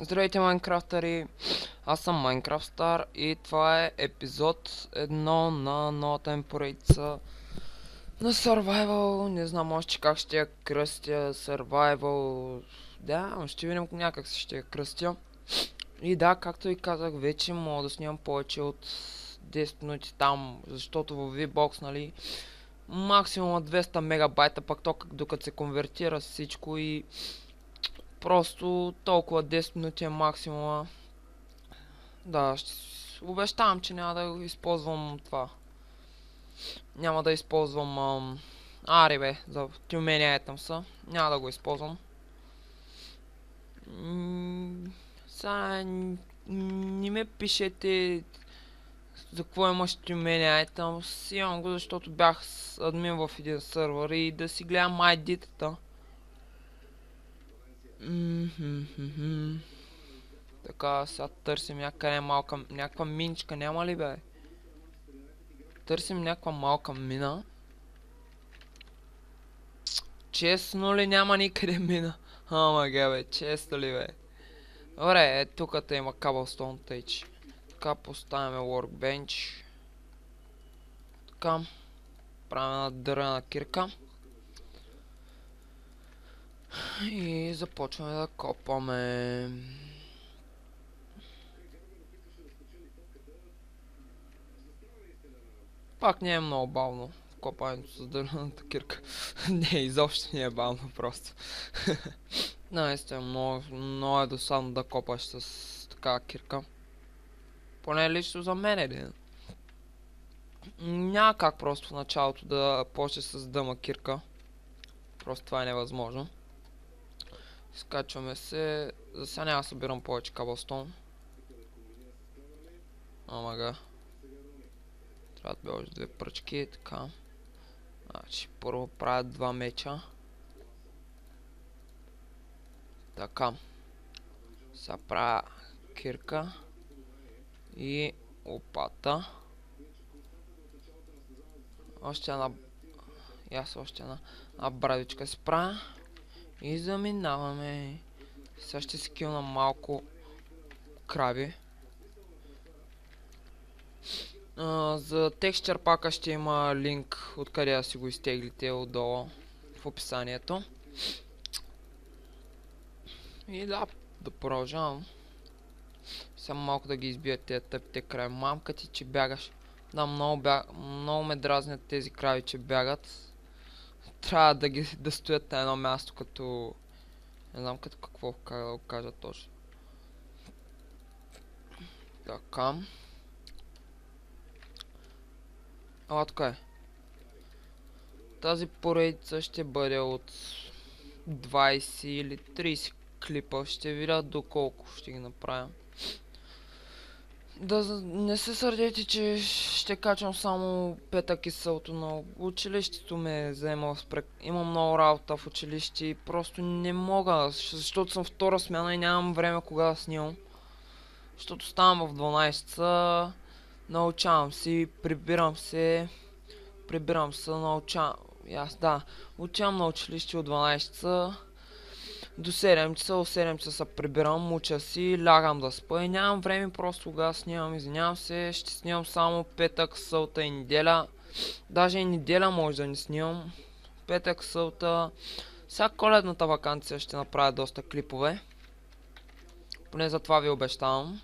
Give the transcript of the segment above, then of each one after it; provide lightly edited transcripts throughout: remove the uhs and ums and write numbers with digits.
Здравейте, Майнкрафтъри! Аз съм Майнкрафт Star и това е епизод 1 на новата ми поредица на Survival. Не знам още как ще я кръстя. Survival... Да, ще видим някак си ще я кръстя. И да, както ви казах, вече мога да снимам повече от 10 минути там, защото в VBOX, нали, максимум 200 мегабайта, пак то докато се конвертира всичко и просто толкова 10 минути е максимума. Да, обещавам, че няма да използвам това. Няма да използвам... Ари бе, за тюмения етъм са. Няма да го използвам. Сега не ме пишете за какво имаш тюмения етъм. Имам го, защото бях админ в един сървър и да си гледам ID-тата. Така, сега търсим някаква миничка, няма ли бе? Търсим някаква малка мина. Честно ли няма никъде мина? Ама га бе, често ли бе? Добре, тук има cobblestone тъйч. Така поставяме workbench. Така. Правим една дървена кирка. И започваме да копаме. Пак не е много бавно копането с дървената кирка. Не, изобщо не е бавно просто. Наистина, много е досадно да копаш с такава кирка. Поне лично за мен е. Няма как просто в началото да почне с дъма кирка. Просто това е невъзможно. Скачваме се. За сега няма да събирам повече каблстон. Амага. Трябва да бе още две пръчки, така. Значи първо правя два меча. Така. Сега правя кирка. И лопата. Още една... И аз още една брадичка си правя. И заминаваме. Сега ще си килна малко краби. За текстчър пака ще има линк откъде да си го изтеглите отдолу в описанието. И да продължавам. Само малко да ги избия тези тъпите крави. Мамка ти, че бягаш. Да, много ме дразнят тези крави, че бягат. Трябва да стоят на едно място като... Не знам като какво, как да го кажа точно. Така. Така е. Тази поредица ще бъде от 20 или 30 клипа. Ще видя доколко ще ги направя. Да не се сърдете, че ще качвам само петък и сълто, но училището ме заема имам много работа в училище и просто не мога, защото съм втора смяна и нямам време кога да снимам. Защото ставам в 12 часа, научавам си, прибирам се, научавам. Учавам на училище от 12 часа до 7 часа, от 7 часа се прибирам, уча си, лягам да спа и нямам време просто тогава снимам, извинявам се, ще снимам само петък, събота и неделя. Даже и неделя може да не снимам. Петък, събота, сега коледната ваканция ще направя доста клипове. Поне за това ви обещавам.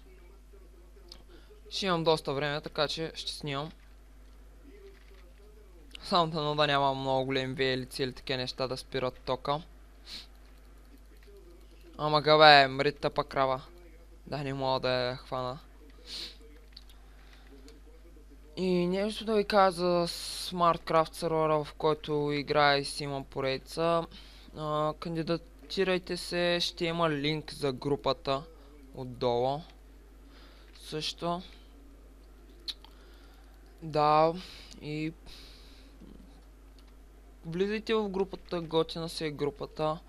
Ще имам доста време, така че ще снимам. Само да няма много големи виелици или такива неща да спират тока. Ама габе, мри тъпа крава. Да, не мога да я хвана. И нещо да ви кажа за SmartCraft сервера, в който играя и си имам поредица. Кандидатирайте се, ще има линк за групата отдолу. Също. Да, и влизайте в групата, готина си е групата.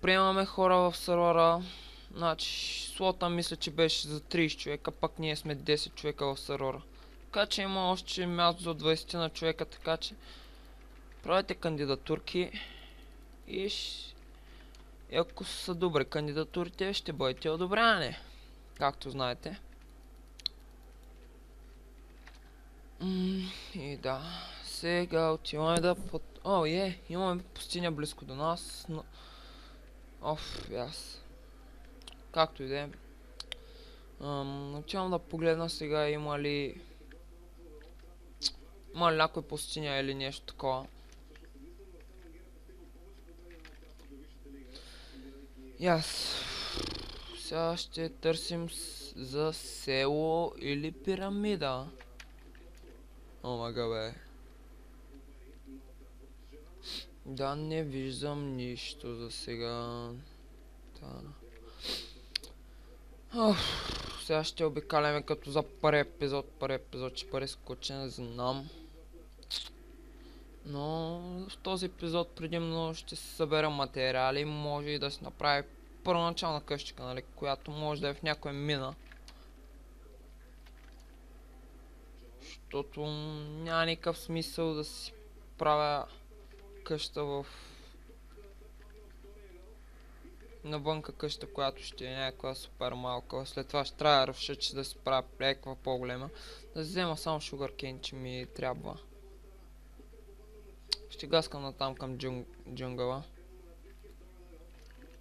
Приемаме хора в сервера. Значи, слота мисля, че беше за 30 човека, пак ние сме 10 човека в сервера. Така че има още място за 20 на човека, така че правете кандидатурки и И ако са добри кандидатурите, ще бъдете одобряни. Както знаете. И да. Сега отиваме да О, имаме пустиня близко до нас, но... яс. Както и да е. Отивам да погледна сега има ли някой пустиня или нещо такова. Сега ще търсим за село или пирамида. Омага бе. Да, не виждам нищо за сега. Сега ще обикаляме като за първи епизод. Първи епизод ще бъде скучен, не знам. Но в този епизод предимно ще се събера материали. Може и да се направи първоначална къщика, нали, която може да е в някоя мина. Защото няма никакъв смисъл да си правя къща навънка къща, която ще е някаква супер малка. След това ще трябва да ръвша, че да си правя някаква по-голема. Да взема само sugarcane, че ми трябва. Ще гаскам натам към джунгъла.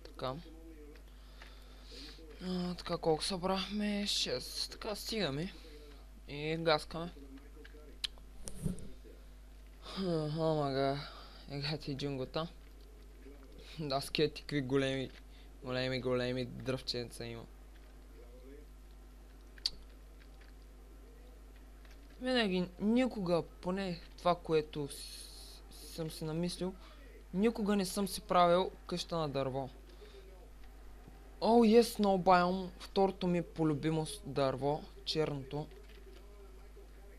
Така. Така колко събрахме? 6. Така стигаме. И гаскаме. Омага. Егати джунгота. Да, скети какви големи дръвченца има. Винаги, никога, поне това, което съм си намислил, никога не съм си правил къща на дърво. No Biome, второто ми полюбимост дърво, черното.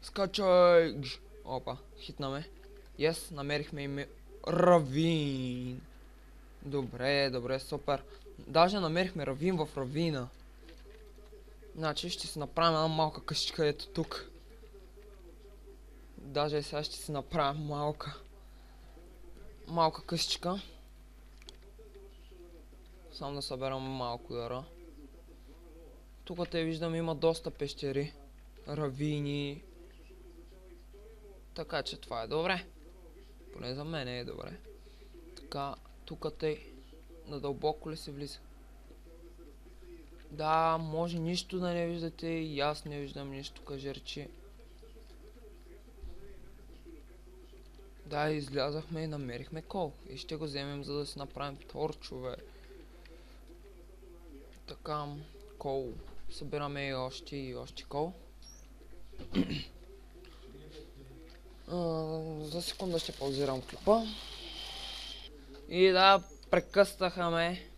Скачай! Опа, хитнаме. Намерихме име равин. Добре, супер. Даже намерихме равин в равина. Значи ще си направим една малка къщичка ето тук. Даже сега ще си направим малка къщичка. Само да съберам малко дъра. Тук те виждам има доста пещери, равини. Така че това е добре. Поне за мен е добре. Така, тук те надълбоко ли се влиза? Да, може нищо да не виждате и аз не виждам нищо, кажерчи. Да, излязахме и намерихме кол. И ще го вземем, за да си направим торчове. Така, кол. Събираме и още кол. За секунда ще паузирам клипа. И да, прекъснаха ме.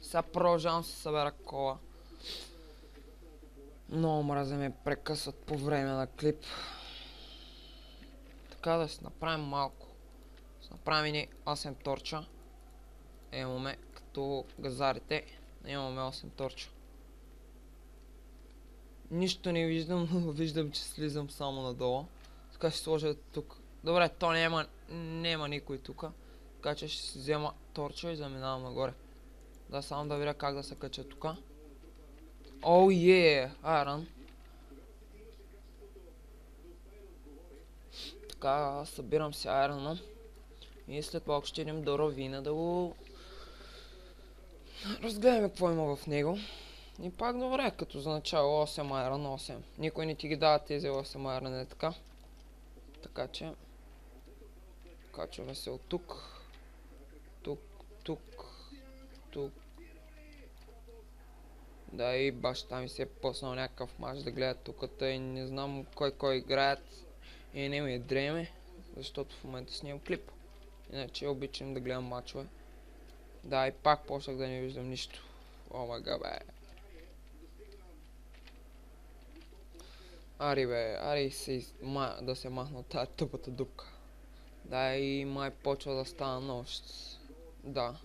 Сега продължавам се събера кола. Много мразя ме прекъсват по време на клип. Така да си направим малко. Направим ни 8 торча. Имаме като газарите. Имаме 8 торча. Нищо не виждам, но виждам, че слизам само надолу. Така ще сложа тук. Добре, то няма никой тук. Така че ще си взема торча и заминавам нагоре. Да, само да видя как да се кача тук. Айрон. Така, събирам си айрона. И след малко ще идем до равина да го разгледаме какво има в него. И пак добре, като за начало 8 айрон, 8. Никой не ти ги дава тези 8 айрон, е така. Така че качваме се от тук. Тук. Да, и баща ми се е пуснал някакъв мач да гледат тук, тъй не знам кой играят и не ми е дреме, защото в момента снимам клип. Иначе обичам да гледам мачове. Да, и пак почнах да не виждам нищо. Омага бе. Ари да се махна от тази тъпата дупка. Да, и май почва да става нощ. Да.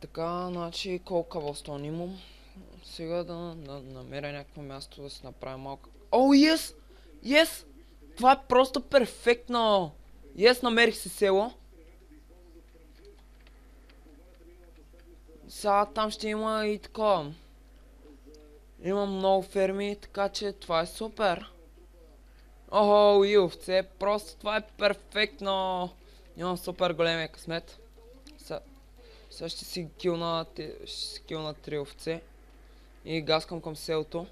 Така, значи колко кавълстон имам. Сега да намеря някакво място да си направя малко. Yes! Това е просто перфектно! И аз намерих си село. Сега там ще има и такова. Има много ферми, така че това е супер. Охо, и овце, просто това е перфектно. Имам супер големия късмет. Сега ще си килна 3 овце. И гаскам към селото.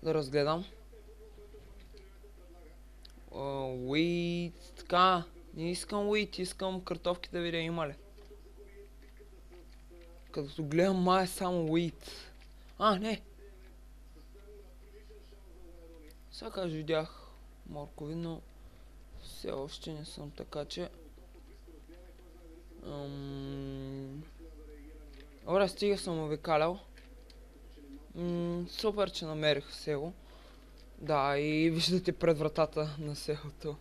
Да разгледам. Уит, така. Не искам уит, искам картофки да видя има ли. Като гледам май само уит. Не. Сега видях моркови, но все още не съм, така че... Добре, стига съм обикалял. Супер, че намерих село. Да, и виждате пред вратата на селото.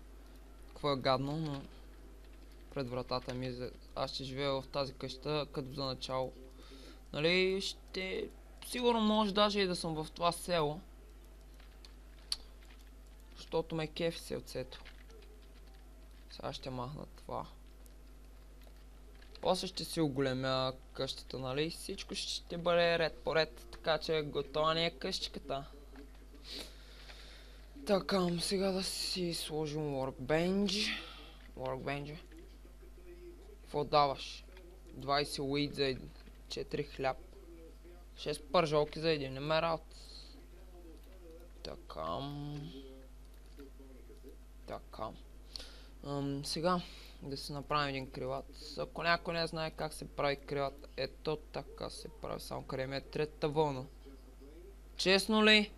Какво е гадно, но... Пред вратата ми аз ще живея в тази къща, като за начало. Нали, сигурно може даже и да съм в това село. Защото ме кефи селцето. Сега ще махна това. После ще си оголемя къщата, нали? Всичко ще бъде ред по ред, така че готова ни е къщичката. Така, сега да си сложим workbench. Какво даваш? 20 уит за 4 хляб. 6 пържолки за един емералд. Така. Сега да си направим един крилат. Ако някой не знае как се прави крилат, ето така се прави, само къде ми е третата вълна. Честно ли?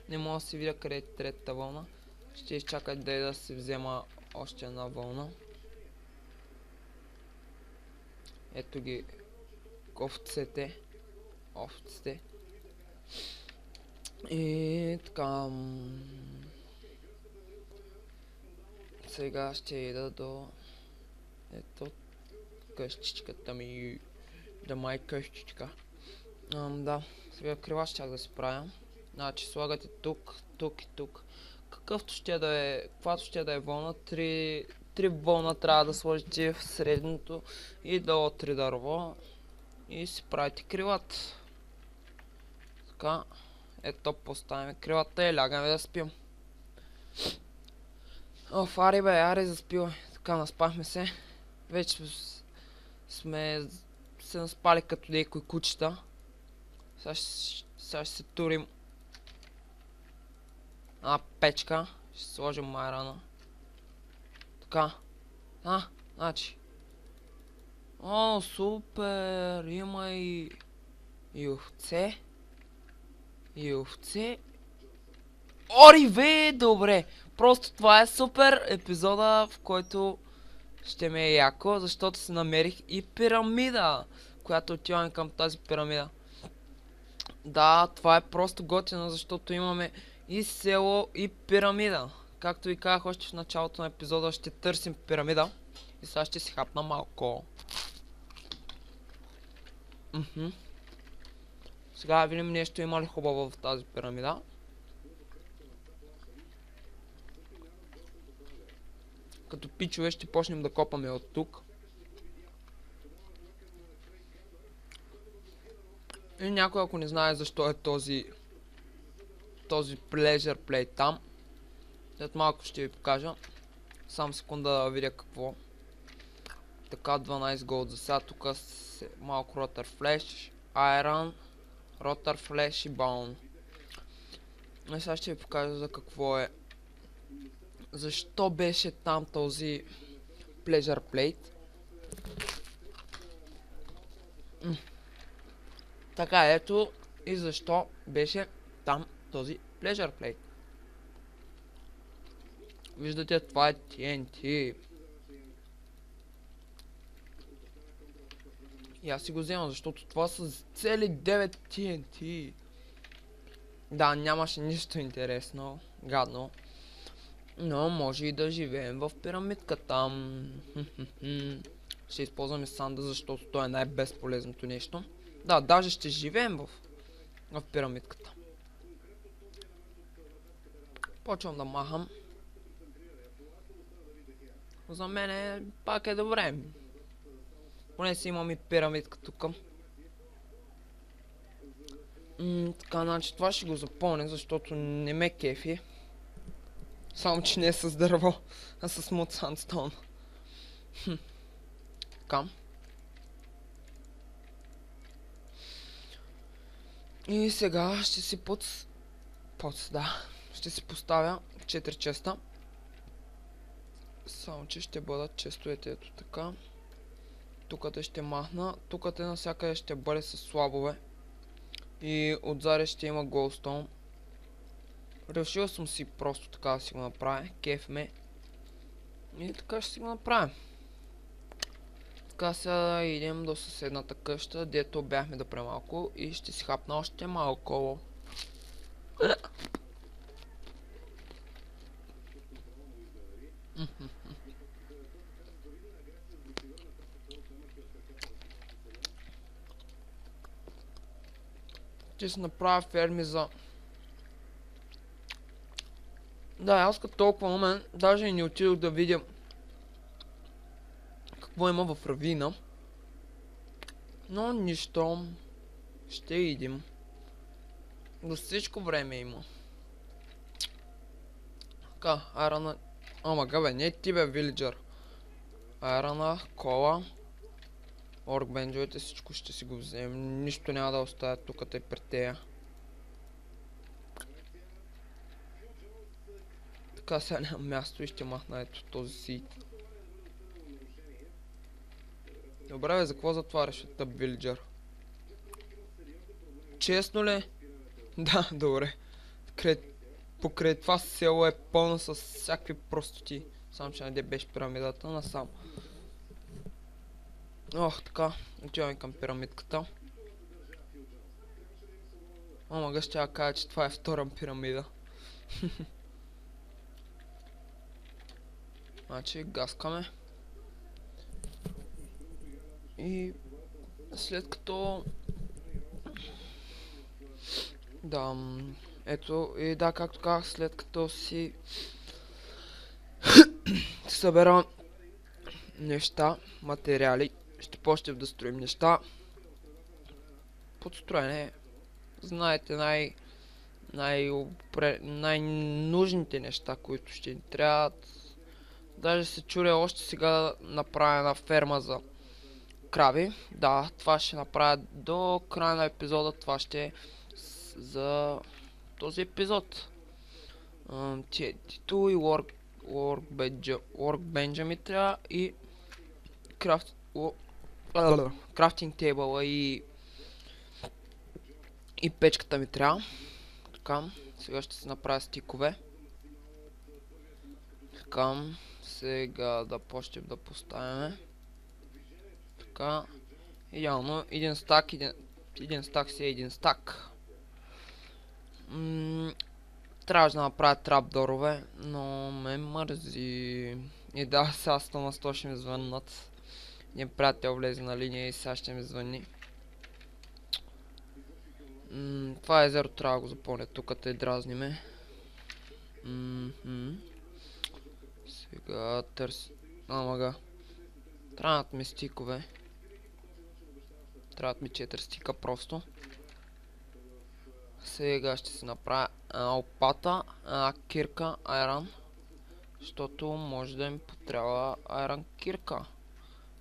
Не мога да си видя къде е третата вълна. Ще изчакай да си взема още една вълна. Ето ги овцете. И така. Сега ще ида до... Ето къщичката ми. Да май къщичка. Да, сега крила ще да си правя. Значи слагате тук и тук. Какъвто ще да е, каквато ще да е вълна, 3 вълна трябва да сложите в средното и долу 3 дърво. И си правите крилата. Така, ето поставяме крилата и лягаме да спим. Ари бе, аре заспивай. Така, наспахме се. Вече сме се наспали като някои кучета. Сега ще се турим печка. Ще сложим майрана. Така. Значи. Супер! Има и овце. Ориве! Добре! Просто това е супер епизода, в който ще ме е яко, защото си намерих и пирамида, която отиваме към тази пирамида. Да, това е просто готино, защото имаме и село, и пирамида. Както ви казах още в началото на епизода, ще търсим пирамида. И сега ще си хапна малко. Сега видим нещо има ли хубаво в тази пирамида. Като пичове ще почнем да копаме от тук. И някой, ако не знае защо е този pleasure plate там, след малко ще ви покажа. Само секунда да видя какво. Така, 12 голд за сега. Тук малко rotor flash, iron, rotor flash и bone. И сега ще ви покажа за какво е. Защо беше там този pleasure plate. Така, ето и защо беше там този pleasure plate. Виждате, това е TNT. И аз си го вземам, защото това са цели 9 TNT. Да, нямаше нищо интересно, гадно. Но може и да живеем в пирамидката. Ще използваме санда, защото то е най-безполезното нещо. Да, даже ще живеем в пирамидката. Почвам да махам. За мен пак е добре. Поне си имам и пирамидка тук. Така, значи това ще го запълня, защото не ме кефи. Само че не е с дърво, а с муд сандстоун. Така. И сега ще си ще си поставя 4 честа. Само че ще бъдат честовете ето така. Тук ще махна. Тук навсякъде ще бъде с слабове. И отзаде ще има голстоун. Решил съм си просто така да си го направя. Кеф ме. И така ще си го направя. Така сега идем до съседната къща, дето бяхме да премалко и ще си хапна още малко. Ще си направя ферми за... Да, аз като толкова умен, даже и не отидох да видя какво има в равина. Но нищо. Ще идем. До всичко време има. Така, айрана... Ама бе, не ти бе, вилиджър. Айрана, кола. Оркбенджовете, всичко ще си го вземем. Нищо няма да оставя тук тъй пред тея. Така сега няма място и ще махна ето този си. Добре бе, за какво затваряш тъп вилиджър? Честно ли? Да, добре. Покрай това село е пълно с всякакви простоти. Само че наде беше пирамидата насам. Ох, така. Отиваме към пирамидката. Омага ще я кажа, че това е втора пирамида. Значи, гаскаме. И след като... Да, ето, и да, както казах, след като си събера неща, материали, ще почнем да строим неща. Подстроене, знаете, най-нужните неща, които ще ни трябват. Даже се чуря още сега да направя една ферма за крави. Да, това ще направя до края на епизода, това ще е за този епизод. Тито и workbench ми трябва и крафтинг тейбъла и печката ми трябва. Така, сега ще се направя стикове. Така, сега да почнем да поставяме. Така, идеално, един стак си е един стак. Трябваше да направя трапдорове, но ме мързи. И да, сега 100 на 100 ще ми звъннат. Един приятел влезе на линия и сега ще ми звъни. Това езеро трябва да го запълня тук, те дразни ме. Сега търси... Амага. Трябват ми стикове. Трябват ми 4 стика просто. Сега ще си направя лопата, кирка, айран. Защото може да ми потрябва айран кирка.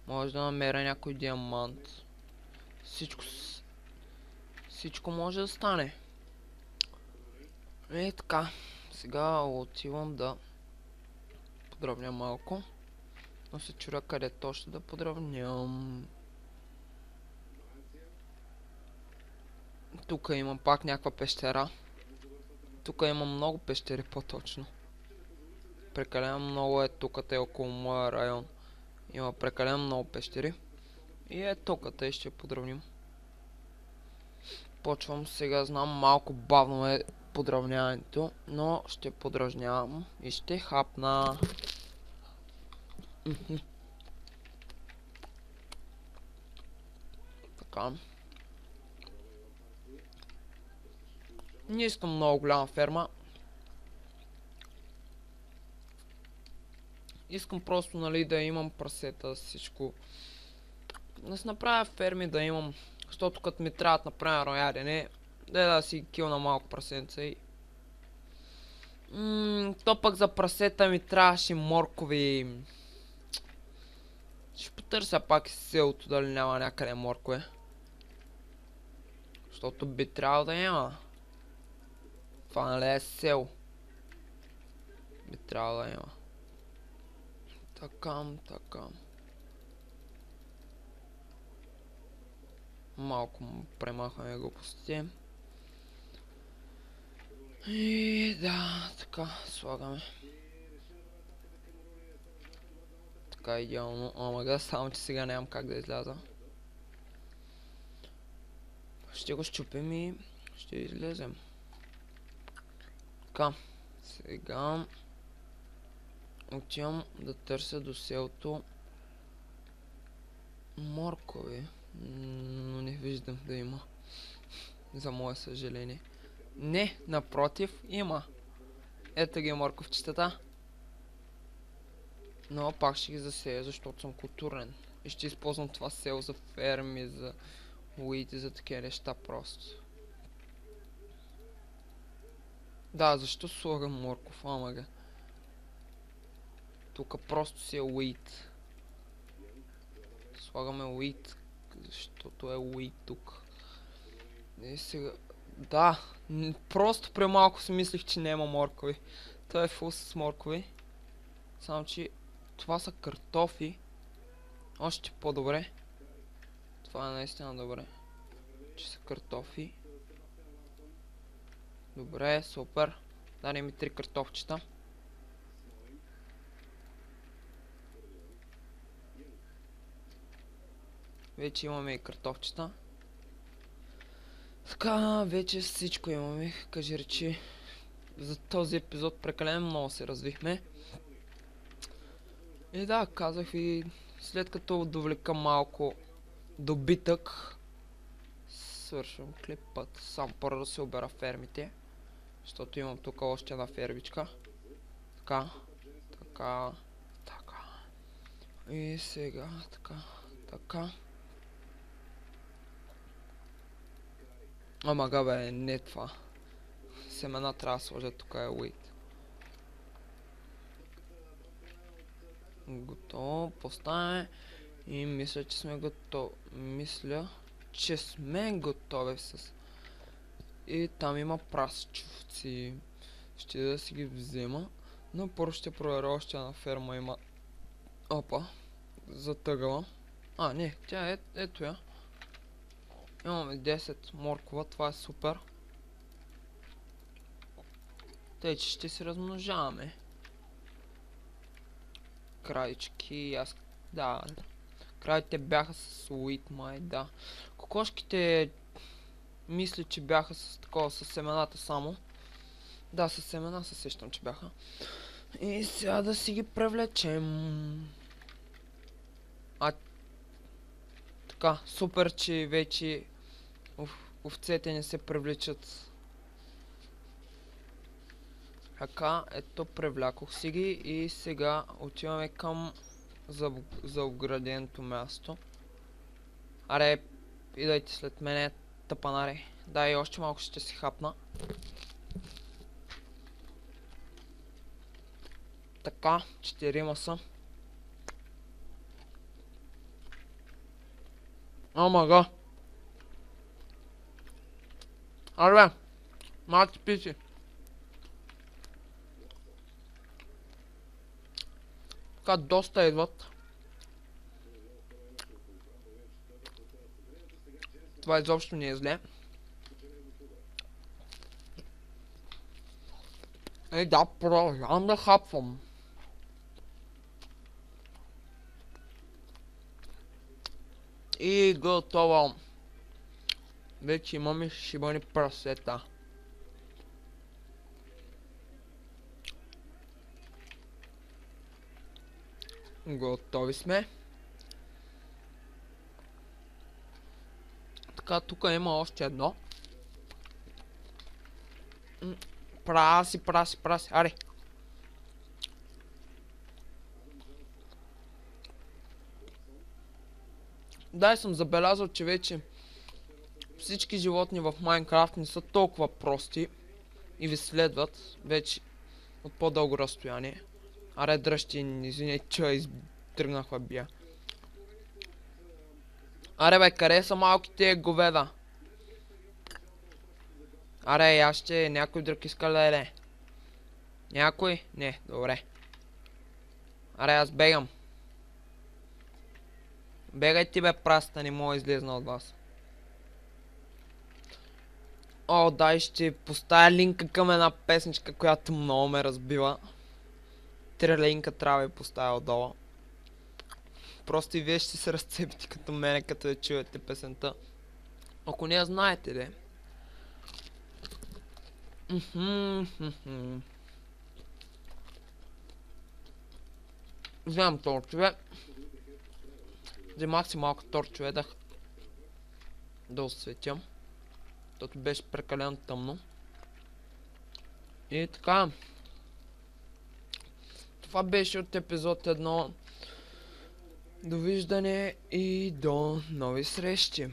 Може да намеря някой диамант. Всичко може да стане. И така. Сега отивам да подравня малко. Но се чуря къде точно да подравням. Тук имам пак някаква пещера. Тук имам много пещери по-точно. Прекалено много е тук е около моя район. Има прекалено много пещери. И е тук и ще подравним. Почвам сега, знам малко бавно е подравняването, но ще подравнявам и ще хапна. Така. Не искам много голяма ферма. искам просто, нали, да имам прасета, всичко. Да си направя ферми да имам, защото като ми трябват, например, ядене, да си килна малко прасенца и... То пък за прасета ми трябваше моркови. Ще потърся пак и селото, дали няма някъде моркове. Защото би трябвало да има. Това нали е село. Би трябвало да има. Такам. Малко му премахваме глупостите. И да, така, слагаме. Така идеално. Омага, само че сега нямам как да изляза. Ще го щупим и ще излезем. Така, сега отивам да търся до селото моркови, но не виждам да има, за мое съжаление. Не, напротив, има. Ето ги морковчетата. Но пак ще ги засея, защото съм културен. И ще използвам това село за ферми, за уити, за такива неща просто. Да, защо слагам морков, амага? Тук просто си е уит. Слагаме уит, защото е уит тук. И сега... Да, просто премалко си мислих, че няма моркови. Той е фул с моркови. Само че това са картофи. Още по-добре. Това е наистина добре. Че са картофи. Добре, супер. Дай ми 3 картофчета. Вече имаме и картофчета. Така, вече всичко имаме. Кажи речи. За този епизод прекалено много се развихме. И да, казах ви, след като довлека малко добитък, свършвам клипът. Сам първо да се обера фермите, защото имам тук още една фермичка. Така. И сега, така. Ама бе, не това. Семена трябва да сложа, тук е уит. Готово, поставяме. И мисля, че сме готови. С... И там има прасчовци. Ще да си ги взема. Но първо ще проверя още една ферма има. Опа. Затъгала. А, не, тя е, ето я. Имаме 10 моркова, това е супер. Тъй, че ще се размножаваме. Краички, аз... Да. Кравите бяха с уит, май, да. Кокошките... Мисля, че бяха с такова, с семената само. Да, с семена се сещам, че бяха. И сега да си ги привлечем. Така, супер, че вече овцете не се привличат. Така, ето привлякох си ги и сега отиваме към за ограденото място. Аре, идайте след мене, тъпанари. Да, и още малко ще си хапна. Така, 4 са. Омага. Аре, малки пици. Така, доста идват. Това изобщо не е зле. Да, продължавам да хапвам. И готово. Вече имаме шибани прасета. Готови сме. Така, тук има още едно. Праси. Аре. Да, и съм забелязал, че вече всички животни в Майнкрафт не са толкова прости и ви следват вече от по-дълго разстояние. Аре, дръжте, извиняй, че тръгнах бия. Аре бе, къде са малките говеда? Аре, я ще, някой друг иска да еде. Някой? Не, добре. Аре, аз бегам. Бегай ти бе, праста, не мога излезна от вас. О, дай ще поставя линка към една песничка, която много ме разбива. Трелинка трябва да поставя отдолу. Просто и вие ще се разцепите като мене, като я чуете песента. Ако не я знаете, де. Вземам торчове. Вземах си малко торчове да осветям. Защото беше прекалено тъмно. И така. Това беше от епизод 1. Довиждане и до нови срещи.